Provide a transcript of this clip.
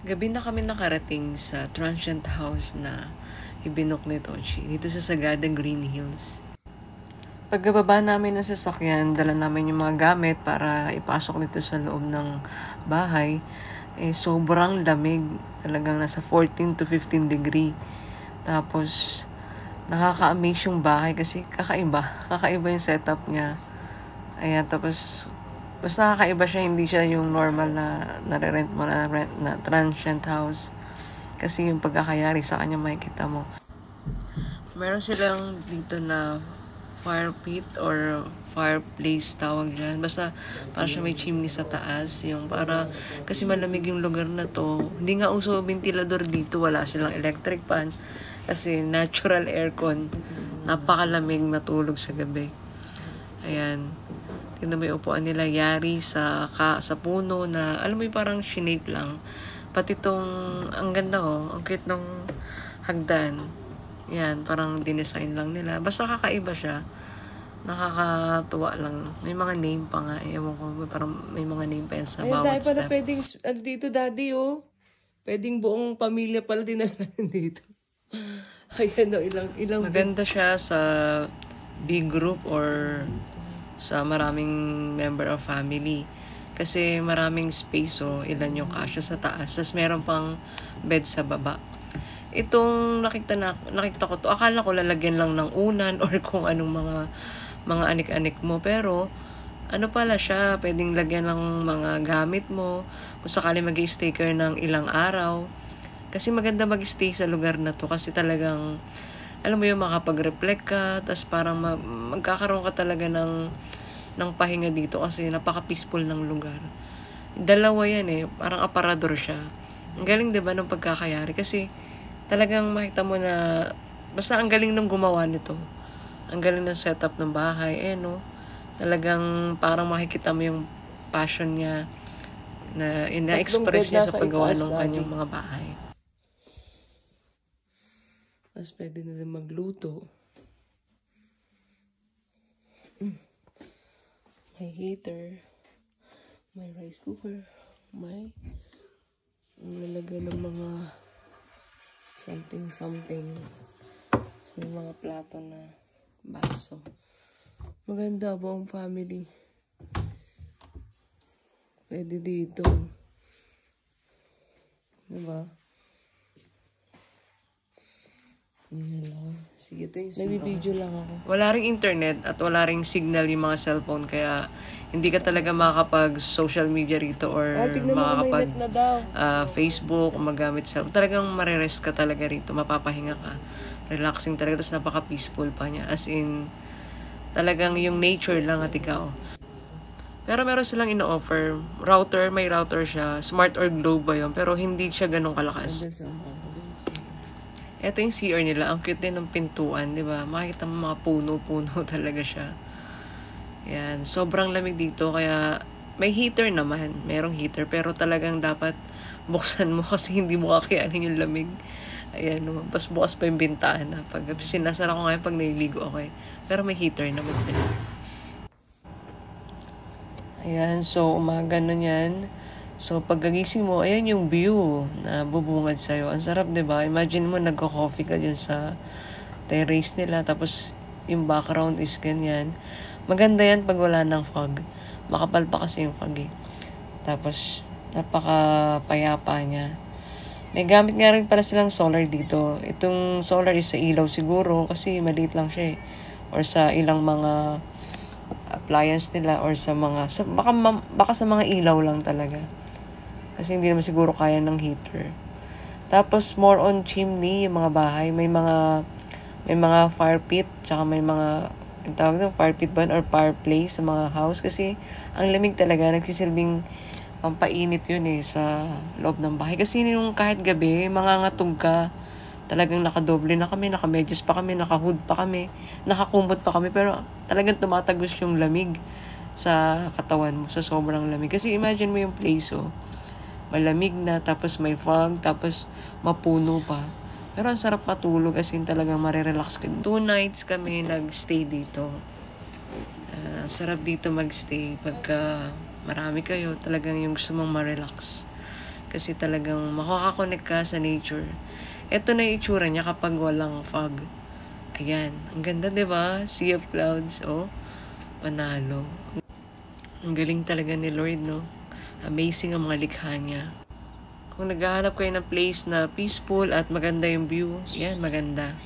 Gabi na kami nakarating sa transient house na ibinok ni Tochi dito sa Sagada Green Hills. Pagkababa namin ng sasakyan, dala namin yung mga gamit para ipasok nito sa loob ng bahay. Sobrang lamig. Talagang nasa 14 to 15 degree. Tapos, nakaka-amaze yung bahay kasi kakaiba. Kakaiba yung setup niya. Ayan, tapos mas nakakaiba siya, hindi siya yung normal na nare-rent mo na transient house. Kasi yung pagkakayari sa kanya makikita mo. Meron silang dito na fire pit or fireplace tawag dyan. Basta para siya may chimney sa taas. Yung para, kasi malamig yung lugar na to. Hindi nga uso ventilador dito. Wala silang electric fan. Kasi natural aircon. Napakalamig matulog sa gabi. Ayan. Tingnan mo yung upuan nila, yari sa puno na, alam mo yung parang shinape lang. Pati tong, ang ganda ang cute ng hagdan. Yan, parang dinesign lang nila. Basta kakaiba siya. Nakakatuwa lang. May mga name pa nga. Ewan ko, parang may mga name pa yan sa bawat step. Ay, pwedeng, dito daddy Pwedeng buong pamilya pala din dito. Ayan ilang. Maganda siya sa big group or sa maraming member of family. Kasi maraming space, ilan yung kasya sa taas. Tapos meron pang bed sa baba. Itong nakita ko to, akala ko lalagyan lang ng unan or kung anong mga anik-anik mo. Pero, ano pala siya, pwedeng lagyan ng mga gamit mo. Kung sakali mag-stay kayo ng ilang araw. Kasi maganda mag-stay sa lugar na to. Kasi talagang, alam mo yung makapag-reflect ka. Tapos parang magkakaroon ka talaga ng pahinga dito kasi napaka-peaceful ng lugar. Dalawa yan parang aparador siya. Ang galing 'di ba ng pagkakayari kasi talagang makita mo na basta ang galing ng gumawa nito. Ang galing ng setup ng bahay Talagang parang makikita mo yung passion niya na ina-express niya sa paggawa ng kanyang mga bahay. Tapos pwede na din magluto. May heater, may rice cooker, may lalagay ng mga something. So, may mga plato na baso. Maganda buong family. Pwede dito. Diba? Yan lang. Sige, nag-video lang ako. Wala ring internet at wala ring signal yung mga cellphone kaya hindi ka talaga makakapag social media rito or makakapag Facebook o magamit cellphone. Talagang marirest ka talaga rito. Mapapahinga ka. Relaxing talaga. Tapos napaka-peaceful pa niya. As in, talagang yung nature lang at ikaw. Pero meron silang ino-offer. May router siya. Smart or Globe ba yun? Pero hindi siya ganun kalakas. Ito yung CR nila. Ang cute din ng pintuan, di ba? Makikita mo mga puno-puno talaga siya. Yan. Sobrang lamig dito. Kaya may heater naman. Merong heater. Pero talagang dapat buksan mo kasi hindi mo kakayanin yung lamig. Ayan. Tapos bukas pa yung bintana. Pag sinasara ko ngayon pag naliligo, okay. Pero may heater naman sila. Ayan. So, umaga na yan. So, pagkagising mo, ayan yung view na bubungad sa'yo. Ang sarap, diba? Imagine mo, nagko-coffee ka dyan sa terrace nila. Tapos, yung background is ganyan. Maganda yan pag wala ng fog. Makapal pa kasi yung fog Tapos, napaka-payapa niya. May gamit nga rin pala silang solar dito. Itong solar is sa ilaw siguro kasi maliit lang siya Or sa ilang mga appliance nila or sa mga... baka sa mga ilaw lang talaga. Kasi hindi naman siguro kaya ng heater. Tapos, more on chimney, yung mga bahay. May mga fire pit, tsaka may mga, ang tawag ng fire pit ba or fireplace sa mga house. Kasi, ang lamig talaga, nagsisilbing pampainit yun sa loob ng bahay. Kasi yung kahit gabi, mangangatog ka, talagang nakadoble na kami, nakamedyas pa kami, nakahood pa kami, nakakumot pa kami, pero talagang tumatagos yung lamig sa katawan mo, sa sobrang lamig. Kasi imagine mo yung place, malamig na, tapos may fog, tapos mapuno pa. Pero ang sarap matulog, as in talagang marirelax ka. 2 nights kami nag-stay dito. Sarap dito mag-stay. Pagka marami kayo, talagang yung gusto mong marelax. Kasi talagang makakakonect ka sa nature. Ito na yung itsura niya kapag walang fog. Ayan. Ang ganda, diba? Sea of clouds. Oh, panalo. Ang galing talaga ni Lord, no? Amazing ang mga likha niya. Kung naghahanap kayo ng place na peaceful at maganda yung view, yan, maganda.